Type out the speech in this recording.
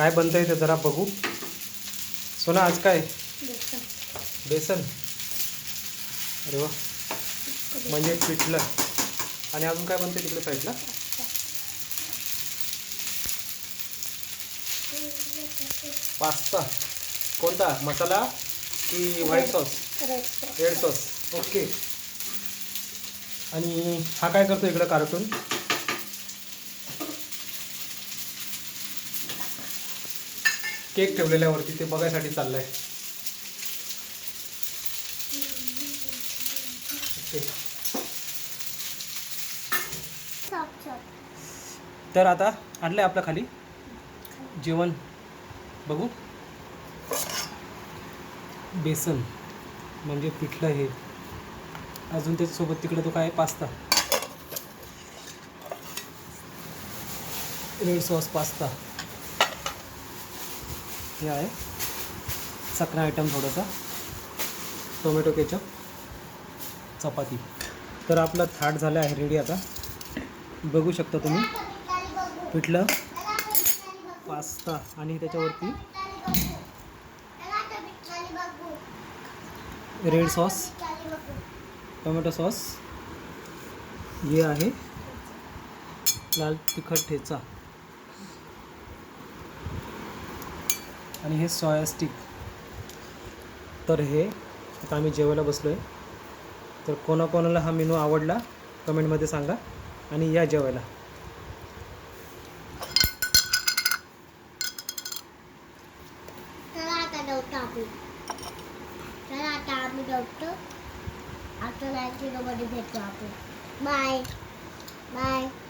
काय बनतंय ते जरा बघू. सोना आज काय? बेसन. अरे वा, म्हणजे पिठलं. आणि अजून काय बनते तिकडे साईडला? पास्ता. कोणता मसाला की white sauce? Red sauce. Okay. आणि हा काय करतो इकडं कार्टून? केक ठेवलेल्यावरती ते बघायसाठी चाललंय. ओके. तर आता आणलंय आपलं खाली जेवण बघू. बेसन म्हणजे पिठलं हे. अजून त्याच्यासोबत तिकडे तो काय पास्ता, रेड सॉस पास्ता. हे आहे चकना आयटम थोडासा, टोमॅटो केचप, चपाती. तर आपला थाट झाला आहे रेडी. आता बघू शकता तुम्ही पिठलं, पास्ता आणि त्याच्यावरती रेड सॉस, टोमॅटो सॉस. हे आहे लाल तिखट ठेचा आणि हे सोया स्टिक. तर हे आता आम्ही जेवायला बसलो आहे. तर कोणाकोणाला हा मेनू आवडला कमेंटमध्ये सांगा आणि या जेवायला. आता भेटतो आपण. Bye bye.